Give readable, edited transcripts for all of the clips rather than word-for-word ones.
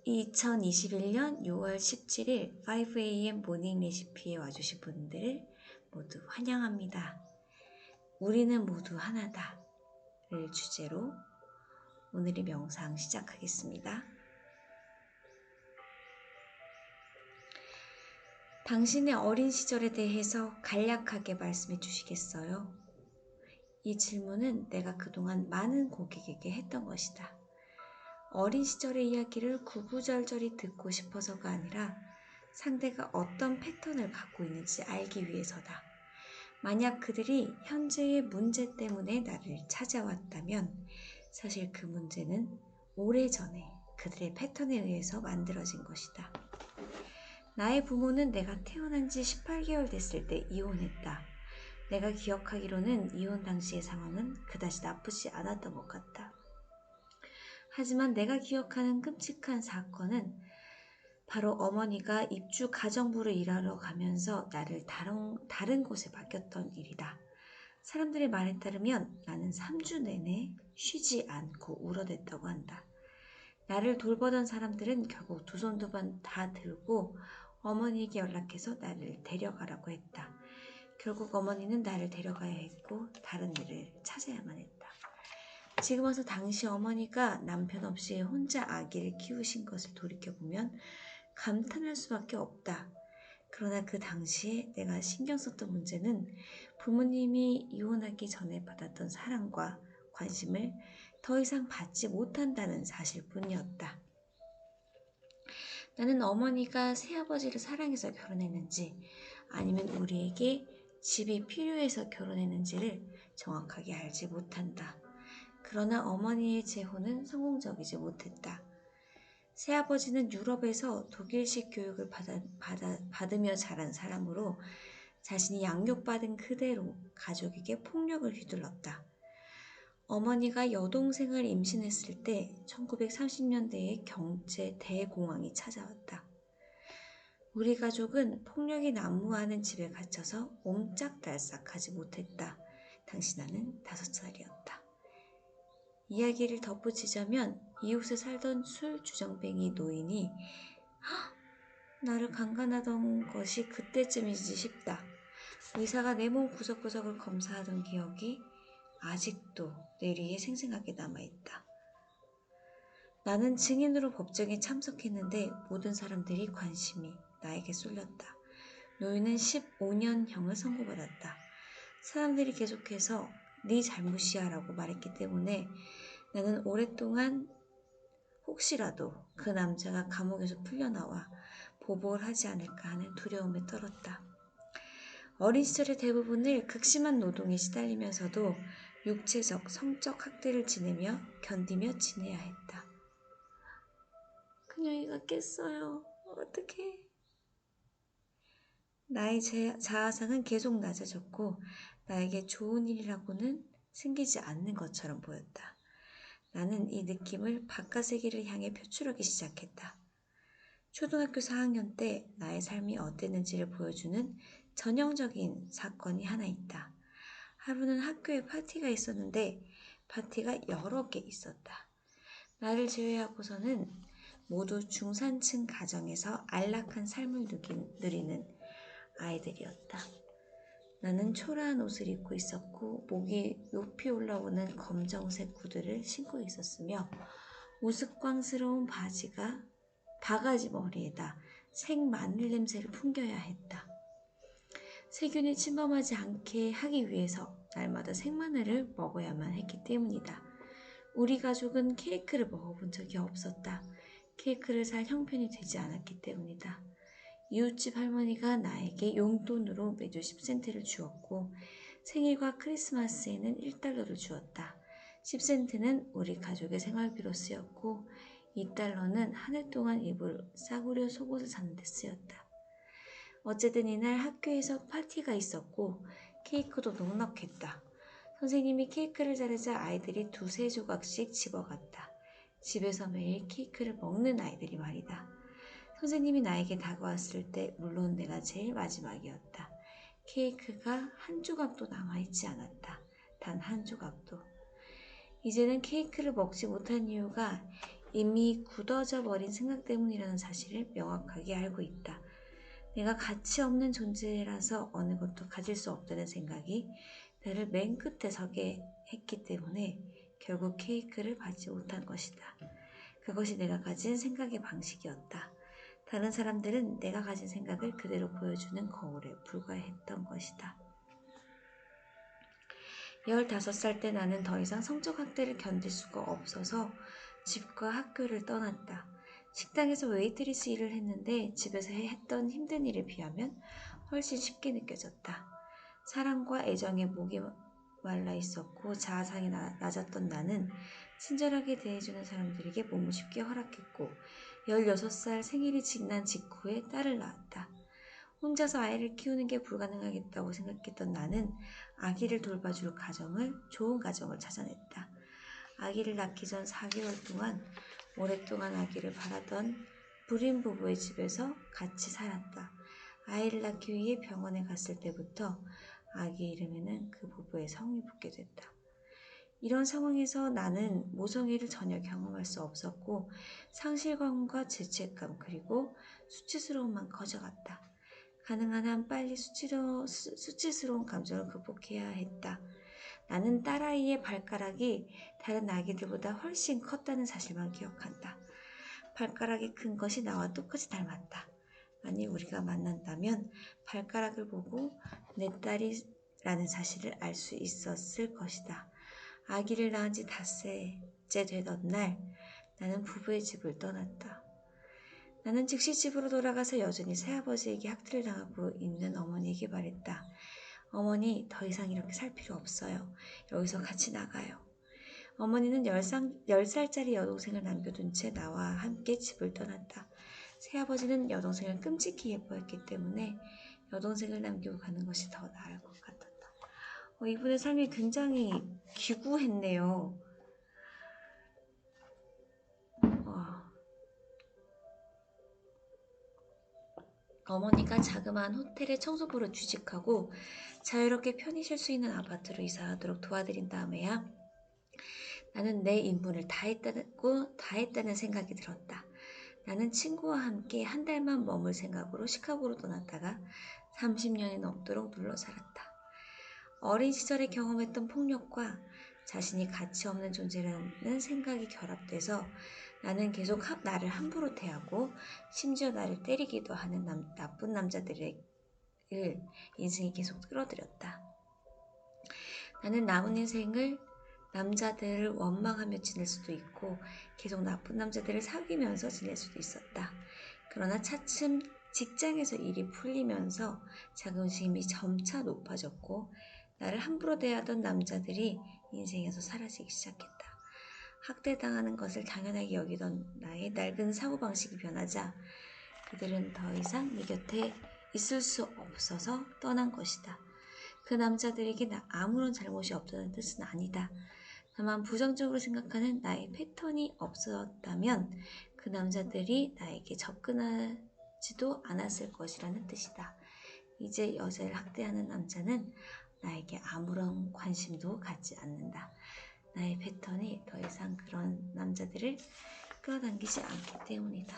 2021년 6월 17일 5am 모닝 레시피에 와주신 분들을 모두 환영합니다. 우리는 모두 하나다 를 주제로 오늘의 명상 시작하겠습니다. 당신의 어린 시절에 대해서 간략하게 말씀해 주시겠어요? 이 질문은 내가 그동안 많은 고객에게 했던 것이다. 어린 시절의 이야기를 구구절절히 듣고 싶어서가 아니라 상대가 어떤 패턴을 갖고 있는지 알기 위해서다. 만약 그들이 현재의 문제 때문에 나를 찾아왔다면 사실 그 문제는 오래전에 그들의 패턴에 의해서 만들어진 것이다. 나의 부모는 내가 태어난 지 18개월 됐을 때 이혼했다. 내가 기억하기로는 이혼 당시의 상황은 그다지 나쁘지 않았던 것 같다. 하지만 내가 기억하는 끔찍한 사건은 바로 어머니가 입주 가정부로 일하러 가면서 나를 다른 곳에 맡겼던 일이다. 사람들의 말에 따르면 나는 3주 내내 쉬지 않고 울어댔다고 한다. 나를 돌보던 사람들은 결국 두 손 두 번 다 들고 어머니에게 연락해서 나를 데려가라고 했다. 결국 어머니는 나를 데려가야 했고 다른 일을 찾아야만 했다. 지금 와서 당시 어머니가 남편 없이 혼자 아기를 키우신 것을 돌이켜보면 감탄할 수밖에 없다. 그러나 그 당시에 내가 신경 썼던 문제는 부모님이 이혼하기 전에 받았던 사랑과 관심을 더 이상 받지 못한다는 사실뿐이었다. 나는 어머니가 새아버지를 사랑해서 결혼했는지 아니면 우리에게 집이 필요해서 결혼했는지를 정확하게 알지 못한다. 그러나 어머니의 재혼은 성공적이지 못했다. 새아버지는 유럽에서 독일식 교육을 받으며 자란 사람으로 자신이 양육받은 그대로 가족에게 폭력을 휘둘렀다. 어머니가 여동생을 임신했을 때 1930년대에 경제 대공황이 찾아왔다. 우리 가족은 폭력이 난무하는 집에 갇혀서 옴짝달싹하지 못했다. 당시 나는 5살이었다. 이야기를 덧붙이자면 이웃에 살던 술 주정뱅이 노인이 나를 강간하던 것이 그때쯤이지 싶다. 의사가 내 몸 구석구석을 검사하던 기억이 아직도 뇌리에 생생하게 남아있다. 나는 증인으로 법정에 참석했는데 모든 사람들이 관심이 나에게 쏠렸다. 노인은 15년형을 선고받았다. 사람들이 계속해서 네 잘못이야 라고 말했기 때문에 나는 오랫동안 혹시라도 그 남자가 감옥에서 풀려나와 보복을 하지 않을까 하는 두려움에 떨었다. 어린 시절의 대부분을 극심한 노동에 시달리면서도 육체적, 성적 학대를 지내며 견디며 지내야 했다. 그녀이가 깼어요. 어떡해. 나의 자아상은 계속 낮아졌고 나에게 좋은 일이라고는 생기지 않는 것처럼 보였다. 나는 이 느낌을 바깥 세계를 향해 표출하기 시작했다. 초등학교 4학년 때 나의 삶이 어땠는지를 보여주는 전형적인 사건이 하나 있다. 하루는 학교에 파티가 있었는데 파티가 여러 개 있었다. 나를 제외하고서는 모두 중산층 가정에서 안락한 삶을 누리는 아이들이었다. 나는 초라한 옷을 입고 있었고 목이 높이 올라오는 검정색 구두를 신고 있었으며 우스꽝스러운 바가지 머리에다 생마늘 냄새를 풍겨야 했다. 세균이 침범하지 않게 하기 위해서 날마다 생마늘을 먹어야만 했기 때문이다. 우리 가족은 케이크를 먹어본 적이 없었다. 케이크를 살 형편이 되지 않았기 때문이다. 이웃집 할머니가 나에게 용돈으로 매주 10센트를 주었고 생일과 크리스마스에는 1달러를 주었다. 10센트는 우리 가족의 생활비로 쓰였고 2달러는 한 해 동안 입을 싸구려 속옷을 사는 데 쓰였다. 어쨌든 이날 학교에서 파티가 있었고 케이크도 넉넉했다. 선생님이 케이크를 자르자 아이들이 2-3조각씩 집어갔다. 집에서 매일 케이크를 먹는 아이들이 말이다. 선생님이 나에게 다가왔을 때 물론 내가 제일 마지막이었다. 케이크가 한 조각도 남아있지 않았다. 단 한 조각도. 이제는 케이크를 먹지 못한 이유가 이미 굳어져 버린 생각 때문이라는 사실을 명확하게 알고 있다. 내가 가치 없는 존재라서 어느 것도 가질 수 없다는 생각이 나를 맨 끝에 서게 했기 때문에 결국 케이크를 받지 못한 것이다. 그것이 내가 가진 생각의 방식이었다. 다른 사람들은 내가 가진 생각을 그대로 보여주는 거울에 불과했던 것이다. 15살 때 나는 더 이상 성적 학대를 견딜 수가 없어서 집과 학교를 떠났다. 식당에서 웨이트리스 일을 했는데 집에서 했던 힘든 일에 비하면 훨씬 쉽게 느껴졌다. 사랑과 애정에 목이 말라 있었고 자아상이 낮았던 나는 친절하게 대해주는 사람들에게 몸을 쉽게 허락했고 16살 생일이 지난 직후에 딸을 낳았다. 혼자서 아이를 키우는 게 불가능하겠다고 생각했던 나는 아기를 돌봐줄 좋은 가정을 찾아냈다. 아기를 낳기 전 4개월 동안 오랫동안 아기를 바라던 불임 부부의 집에서 같이 살았다. 아이를 낳기 위해 병원에 갔을 때부터 아기 이름에는 그 부부의 성이 붙게 됐다. 이런 상황에서 나는 모성애를 전혀 경험할 수 없었고 상실감과 죄책감 그리고 수치스러움만 커져갔다. 가능한 한 빨리 수치스러운 감정을 극복해야 했다. 나는 딸아이의 발가락이 다른 아기들보다 훨씬 컸다는 사실만 기억한다. 발가락이 큰 것이 나와 똑같이 닮았다. 만일 우리가 만난다면 발가락을 보고 내 딸이라는 사실을 알 수 있었을 것이다. 아기를 낳은 지 닷새째 되던 날 나는 부부의 집을 떠났다. 나는 즉시 집으로 돌아가서 여전히 새아버지에게 학대를 당하고 있는 어머니에게 말했다. 어머니, 더 이상 이렇게 살 필요 없어요. 여기서 같이 나가요. 어머니는 10살짜리 여동생을 남겨둔 채 나와 함께 집을 떠났다. 새아버지는 여동생을 끔찍히 예뻐했기 때문에 여동생을 남기고 가는 것이 더 나을 것 같았다. 이분의 삶이 굉장히 기구했네요. 어머니가 자그마한 호텔에 청소부로 취직하고 자유롭게 편히 쉴 수 있는 아파트로 이사하도록 도와드린 다음에야 나는 내 임무를 다 했다는 생각이 들었다. 나는 친구와 함께 한 달만 머물 생각으로 시카고로 떠났다가 30년이 넘도록 눌러 살았다. 어린 시절에 경험했던 폭력과 자신이 가치 없는 존재라는 생각이 결합돼서 나는 계속 나를 함부로 대하고 심지어 나를 때리기도 하는 나쁜 남자들을 인생이 계속 끌어들였다. 나는 남은 인생을 남자들을 원망하며 지낼 수도 있고 계속 나쁜 남자들을 사귀면서 지낼 수도 있었다. 그러나 차츰 직장에서 일이 풀리면서 자긍심이 점차 높아졌고 나를 함부로 대하던 남자들이 인생에서 사라지기 시작했다. 학대당하는 것을 당연하게 여기던 나의 낡은 사고방식이 변하자 그들은 더 이상 내 곁에 있을 수 없어서 떠난 것이다. 그 남자들에게 아무런 잘못이 없다는 뜻은 아니다. 다만 부정적으로 생각하는 나의 패턴이 없었다면 그 남자들이 나에게 접근하지도 않았을 것이라는 뜻이다. 이제 여자를 학대하는 남자는 나에게 아무런 관심도 갖지 않는다. 나의 패턴이 더 이상 그런 남자들을 끌어당기지 않기 때문이다.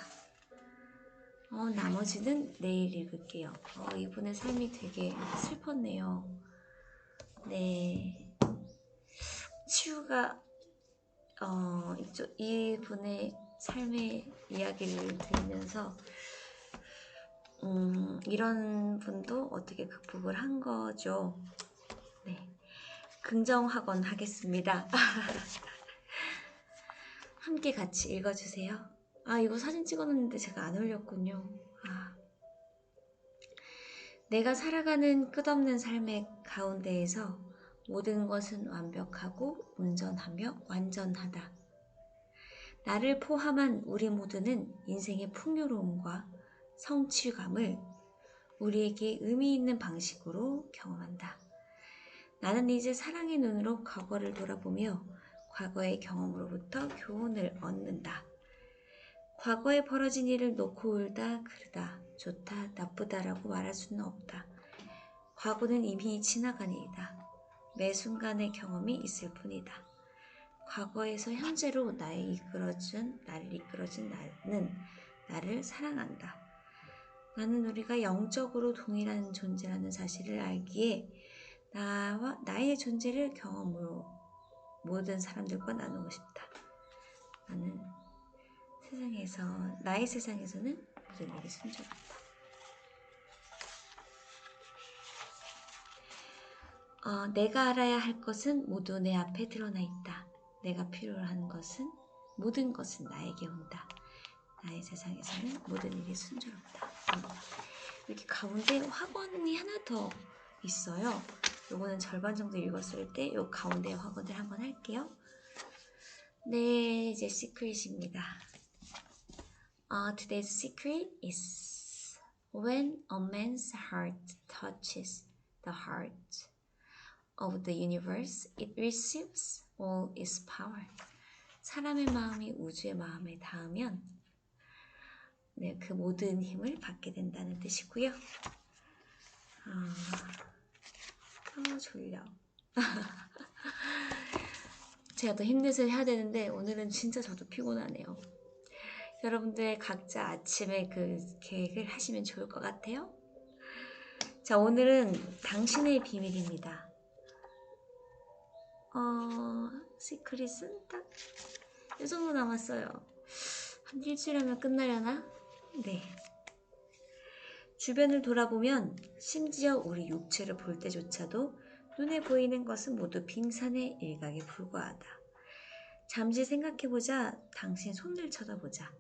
나머지는 내일 읽을게요. 이분의 삶이 되게 슬펐네요. 네. 치유가 이분의 삶의 이야기를 들으면서 이런 분도 어떻게 극복을 한 거죠. 네, 긍정학원 하겠습니다. 함께 같이 읽어주세요. 이거 사진 찍었는데 제가 안 올렸군요. 내가 살아가는 끝없는 삶의 가운데에서 모든 것은 완벽하고 온전하며 완전하다. 나를 포함한 우리 모두는 인생의 풍요로움과 성취감을 우리에게 의미 있는 방식으로 경험한다. 나는 이제 사랑의 눈으로 과거를 돌아보며 과거의 경험으로부터 교훈을 얻는다. 과거에 벌어진 일을 놓고 울다, 그러다, 좋다, 나쁘다라고 말할 수는 없다. 과거는 이미 지나간 일이다. 매 순간의 경험이 있을 뿐이다. 과거에서 현재로 나를 이끌어준 나를 사랑한다. 나는 우리가 영적으로 동일한 존재라는 사실을 알기에 나의 존재를 경험으로 모든 사람들과 나누고 싶다. 나는 나의 세상에서는 모든 일이 순조롭다. 내가 알아야 할 것은 모두 내 앞에 드러나 있다. 내가 필요한 것은 모든 것은 나에게 온다. 나의 세상에서는 모든 일이 순조롭다. 이렇게 가운데 확언이 하나 더 있어요. 요거는 절반 정도 읽었을 때 요 가운데 확언을 한번 할게요. 네, 이제 시크릿입니다. Today's secret is when a man's heart touches the heart of the universe, it receives all its power. 사람의 마음이 우주의 마음에 닿으면 그 모든 힘을 받게 된다는 뜻이고요. 졸려. 제가 더 힘내서 해야 되는데 오늘은 진짜 저도 피곤하네요. 여러분들 각자 아침에 그 계획을 하시면 좋을 것 같아요. 자, 오늘은 당신의 비밀입니다. 시크릿은 딱 이 정도 남았어요. 한 일주일 하면 끝나려나? 네. 주변을 돌아보면 심지어 우리 육체를 볼 때조차도 눈에 보이는 것은 모두 빙산의 일각에 불과하다. 잠시 생각해보자. 당신 손을 쳐다보자.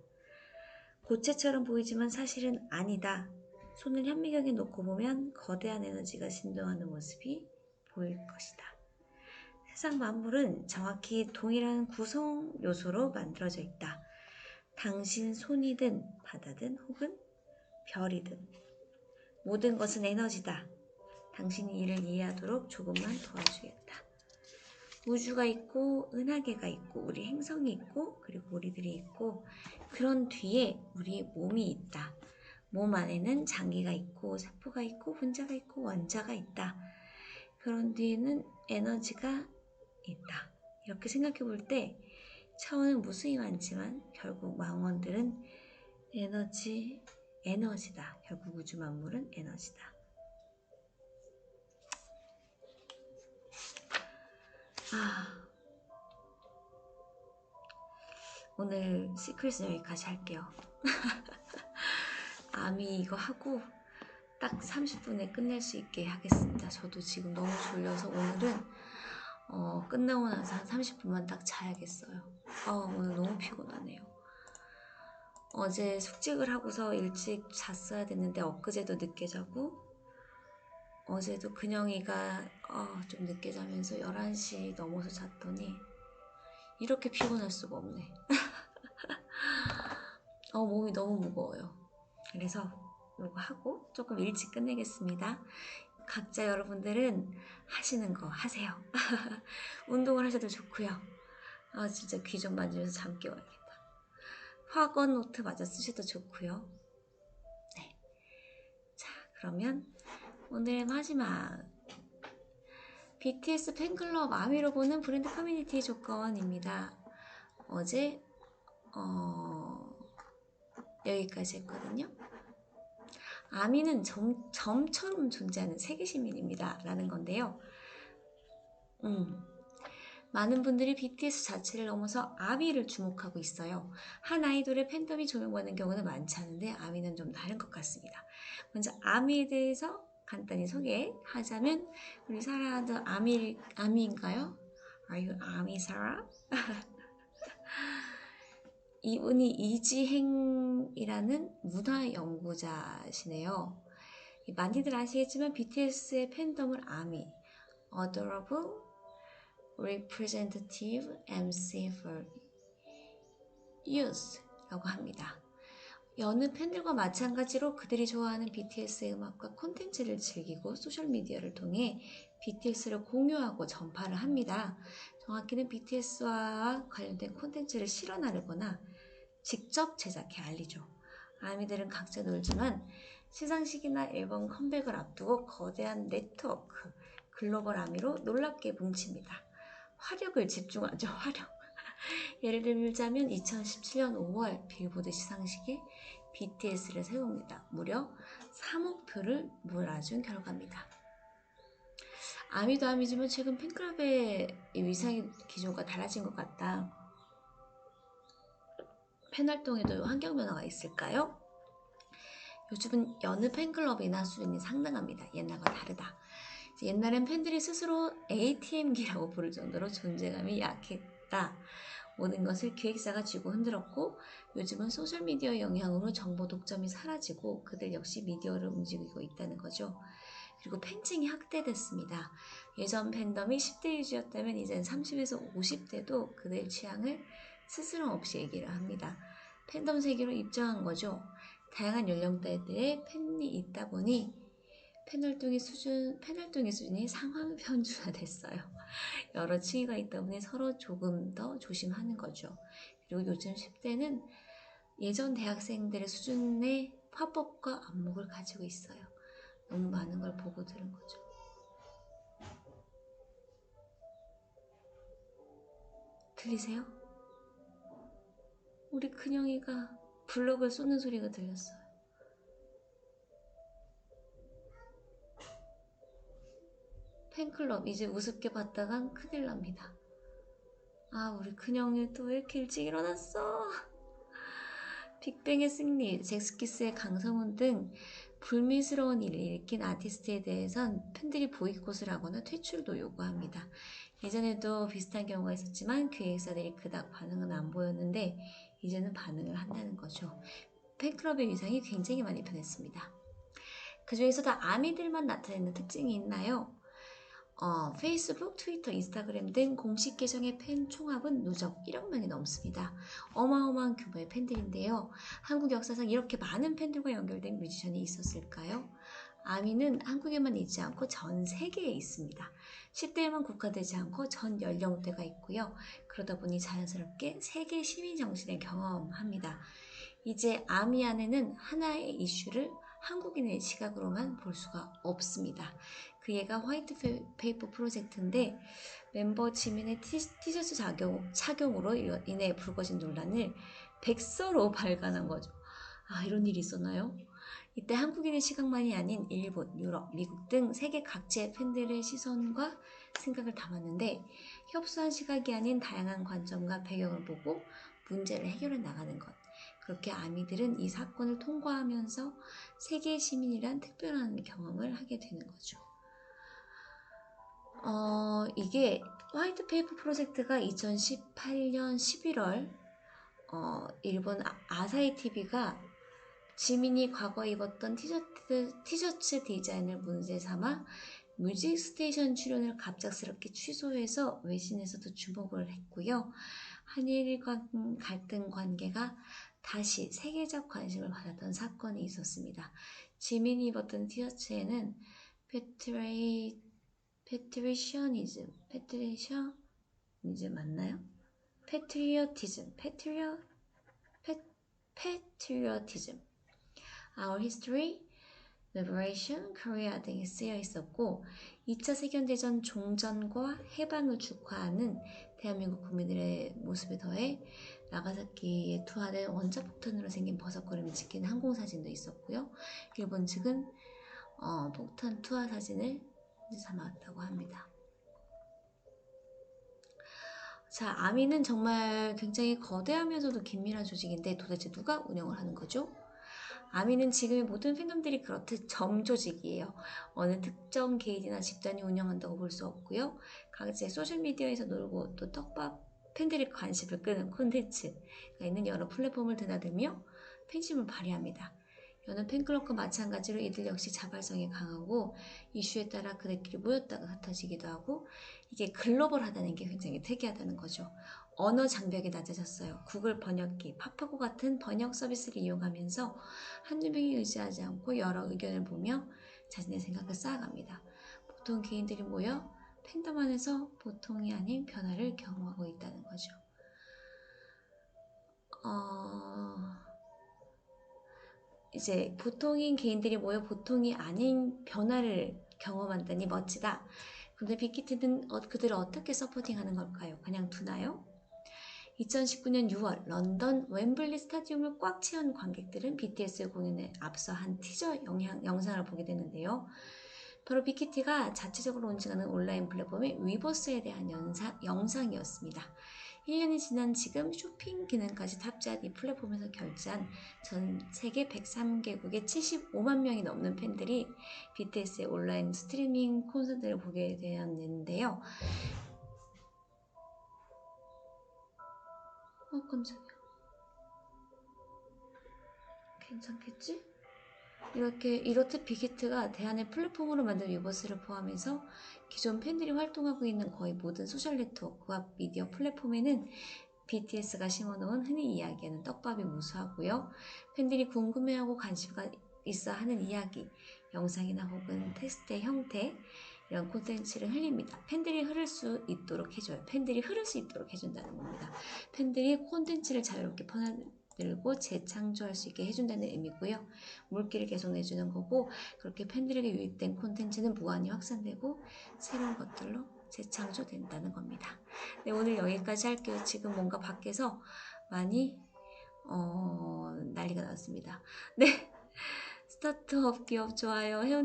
고체처럼 보이지만 사실은 아니다. 손을 현미경에 놓고 보면 거대한 에너지가 진동하는 모습이 보일 것이다. 세상 만물은 정확히 동일한 구성 요소로 만들어져 있다. 당신 손이든 바다든 혹은 별이든 모든 것은 에너지다. 당신이 이를 이해하도록 조금만 도와주겠다. 우주가 있고 은하계가 있고 우리 행성이 있고 그리고 우리들이 있고 그런 뒤에 우리 몸이 있다. 몸 안에는 장기가 있고 세포가 있고 분자가 있고 원자가 있다. 그런 뒤에는 에너지가 있다. 이렇게 생각해 볼 때 차원은 무수히 많지만 결국 망원들은 에너지다. 결국 우주 만물은 에너지다. 오늘 시크릿은 여기까지 할게요. 아미 이거 하고 딱 30분에 끝낼 수 있게 하겠습니다. 저도 지금 너무 졸려서 오늘은 끝나고 나서 한 30분만 딱 자야겠어요. 오늘 너무 피곤하네요. 어제 숙직을 하고서 일찍 잤어야 됐는데 엊그제도 늦게 자고 어제도 근영이가 좀 늦게 자면서 11시 넘어서 잤더니 이렇게 피곤할 수가 없네. 몸이 너무 무거워요. 그래서 이거 하고 조금 일찍 끝내겠습니다. 각자 여러분들은 하시는 거 하세요. 운동을 하셔도 좋고요. 진짜 귀 좀 만지면서 잠 깨워야겠다. 확언 노트 맞아 쓰셔도 좋고요. 네. 자, 그러면 오늘의 마지막 BTS 팬클럽 아미로 보는 브랜드 커뮤니티 조건입니다. 어제 여기까지 했거든요. 아미는 점처럼 존재하는 세계 시민입니다. 라는 건데요. 많은 분들이 BTS 자체를 넘어서 아미를 주목하고 있어요. 한 아이돌의 팬덤이 조명받는 경우는 많지 않은데 아미는 좀 다른 것 같습니다. 먼저 아미에 대해서 간단히 소개하자면 우리 사라도 아미인가요? Are you 아미 사라? 이분이 이지행이라는 문화 연구자시네요. 많이들 아시겠지만 BTS의 팬덤을 아미, Adorable Representative MC for Youth라고 합니다. 여느 팬들과 마찬가지로 그들이 좋아하는 BTS의 음악과 콘텐츠를 즐기고 소셜미디어를 통해 BTS를 공유하고 전파를 합니다. 정확히는 BTS와 관련된 콘텐츠를 실어 나르거나 직접 제작해 알리죠. 아미들은 각자 놀지만 시상식이나 앨범 컴백을 앞두고 거대한 네트워크, 글로벌 아미로 놀랍게 뭉칩니다. 화력을 집중하죠. 화력. 예를 들자면 2017년 5월 빌보드 시상식에 BTS를 세웁니다. 무려 3억 표를 몰아준 결과입니다. 아미도 아미지만 최근 팬클럽의 위상 기조가 달라진 것 같다. 팬 활동에도 환경 변화가 있을까요? 요즘은 여느 팬클럽이나 수준이 상당합니다. 옛날과 다르다. 옛날엔 팬들이 스스로 ATM기라고 부를 정도로 존재감이 약했다. 모든 것을 기획사가 쥐고 흔들었고 요즘은 소셜미디어 영향으로 정보 독점이 사라지고 그들 역시 미디어를 움직이고 있다는 거죠. 그리고 팬층이 확대됐습니다. 예전 팬덤이 10대 위주였다면 이젠 30에서 50대도 그들 취향을 스스럼 없이 얘기를 합니다. 팬덤 세계로 입장한 거죠. 다양한 연령대들의 팬이 있다 보니 팬 활동의 수준이 상황 편준화됐어요. 여러 층위가 있다 보니 서로 조금 더 조심하는 거죠. 그리고 요즘 10대는 예전 대학생들의 수준의 화법과 안목을 가지고 있어요. 너무 많은 걸 보고 들은 거죠. 들리세요? 우리 큰영이가 블럭을 쏘는 소리가 들렸어요. 팬클럽 이제 우습게 봤다간 큰일 납니다. 아, 우리 큰형이 또 왜 이렇게 일찍 일어났어? 빅뱅의 승리, 잭스키스의 강성훈 등 불미스러운 일을 일으킨 아티스트에 대해선 팬들이 보이콧을 하거나 퇴출도 요구합니다. 예전에도 비슷한 경우가 있었지만 기획사들이 그닥 반응은 안 보였는데 이제는 반응을 한다는 거죠. 팬클럽의 위상이 굉장히 많이 변했습니다. 그 중에서도 아미들만 나타내는 특징이 있나요? 페이스북, 트위터, 인스타그램 등 공식 계정의 팬 총합은 누적 1억 명이 넘습니다. 어마어마한 규모의 팬들인데요. 한국 역사상 이렇게 많은 팬들과 연결된 뮤지션이 있었을까요? 아미는 한국에만 있지 않고 전 세계에 있습니다. 10대에만 국한되지 않고 전 연령대가 있고요. 그러다 보니 자연스럽게 세계 시민 정신을 경험합니다. 이제 아미 안에는 하나의 이슈를 한국인의 시각으로만 볼 수가 없습니다. 그 예가 화이트 페이퍼 프로젝트인데 멤버 지민의 티셔츠 착용으로 인해 불거진 논란을 백서로 발간한 거죠. 아, 이런 일이 있었나요? 이때 한국인의 시각만이 아닌 일본, 유럽, 미국 등 세계 각지의 팬들의 시선과 생각을 담았는데 협소한 시각이 아닌 다양한 관점과 배경을 보고 문제를 해결해 나가는 것. 그렇게 아미들은 이 사건을 통과하면서 세계 시민이란 특별한 경험을 하게 되는 거죠. 이게 화이트 페이퍼 프로젝트가 2018년 11월 일본 아사히 TV가 지민이 과거에 입었던 티셔츠 디자인을 문제 삼아 뮤직 스테이션 출연을 갑작스럽게 취소해서 외신에서도 주목을 했고요. 한일 갈등 관계가 다시 세계적 관심을 받았던 사건이 있었습니다. 지민이 입었던 티셔츠에는 패트리셔니즘 맞나요? 패트리어티즘 Our History, Liberation, Korea 등이 쓰여 있었고 2차 세계대전 종전과 해방을 축하하는 대한민국 국민들의 모습에 더해 나가사키에 투하된 원자폭탄으로 생긴 버섯걸음을 지키는 항공사진도 있었고요. 일본 측은 폭탄 투하 사진을 삼았다고 합니다. 자, 아미는 정말 굉장히 거대하면서도 긴밀한 조직인데 도대체 누가 운영을 하는 거죠? 아미는 지금의 모든 팬덤들이 그렇듯 점조직이에요. 어느 특정 개인이나 집단이 운영한다고 볼 수 없고요. 각지의 소셜미디어에서 놀고 또 팬들의 관심을 끄는 콘텐츠가 있는 여러 플랫폼을 드나들며 팬심을 발휘합니다. 여느 팬클럽과 마찬가지로 이들 역시 자발성이 강하고 이슈에 따라 그들끼리 모였다가 흩어지기도 하고 이게 글로벌하다는 게 굉장히 특이하다는 거죠. 언어 장벽이 낮아졌어요. 구글 번역기, 파파고 같은 번역 서비스를 이용하면서 한두 명이 의지하지 않고 여러 의견을 보며 자신의 생각을 쌓아갑니다. 보통 개인들이 모여 팬덤 안에서 보통이 아닌 변화를 경험하고 있다는 거죠. 이제 보통인 개인들이 모여 보통이 아닌 변화를 경험한다니 멋지다. 근데 빅히트는 그들을 어떻게 서포팅하는 걸까요? 그냥 두나요? 2019년 6월 런던 웸블리 스타디움을 꽉 채운 관객들은 BTS 공연에 앞서 한 티저 영상을 보게 되는데요. 바로 빅히트가 자체적으로 론칭하는 온라인 플랫폼의 위버스에 대한 영상이었습니다. 1년이 지난 지금 쇼핑 기능까지 탑재한 이 플랫폼에서 결제한 전 세계 103개국의 75만 명이 넘는 팬들이 BTS의 온라인 스트리밍 콘서트를 보게 되었는데요. 깜짝이야. 괜찮겠지? 이렇듯 빅히트가 대안의 플랫폼으로 만든 위버스를 포함해서 기존 팬들이 활동하고 있는 거의 모든 소셜 네트워크와 미디어 플랫폼에는 BTS가 심어놓은 흔히 이야기하는 떡밥이 무수하고요. 팬들이 궁금해하고 관심가 있어 하는 이야기, 영상이나 혹은 텍스트의 형태, 이런 콘텐츠를 흘립니다. 팬들이 흐를 수 있도록 해줘요. 팬들이 흐를 수 있도록 해준다는 겁니다. 팬들이 콘텐츠를 자유롭게 퍼나들고 재창조할 수 있게 해준다는 의미고요. 물기를 계속 내주는 거고, 그렇게 팬들에게 유입된 콘텐츠는 무한히 확산되고 새로운 것들로 재창조된다는 겁니다. 네, 오늘 여기까지 할게요. 지금 뭔가 밖에서 많이 난리가 났습니다. 네, 스타트업 기업 좋아요, 해운대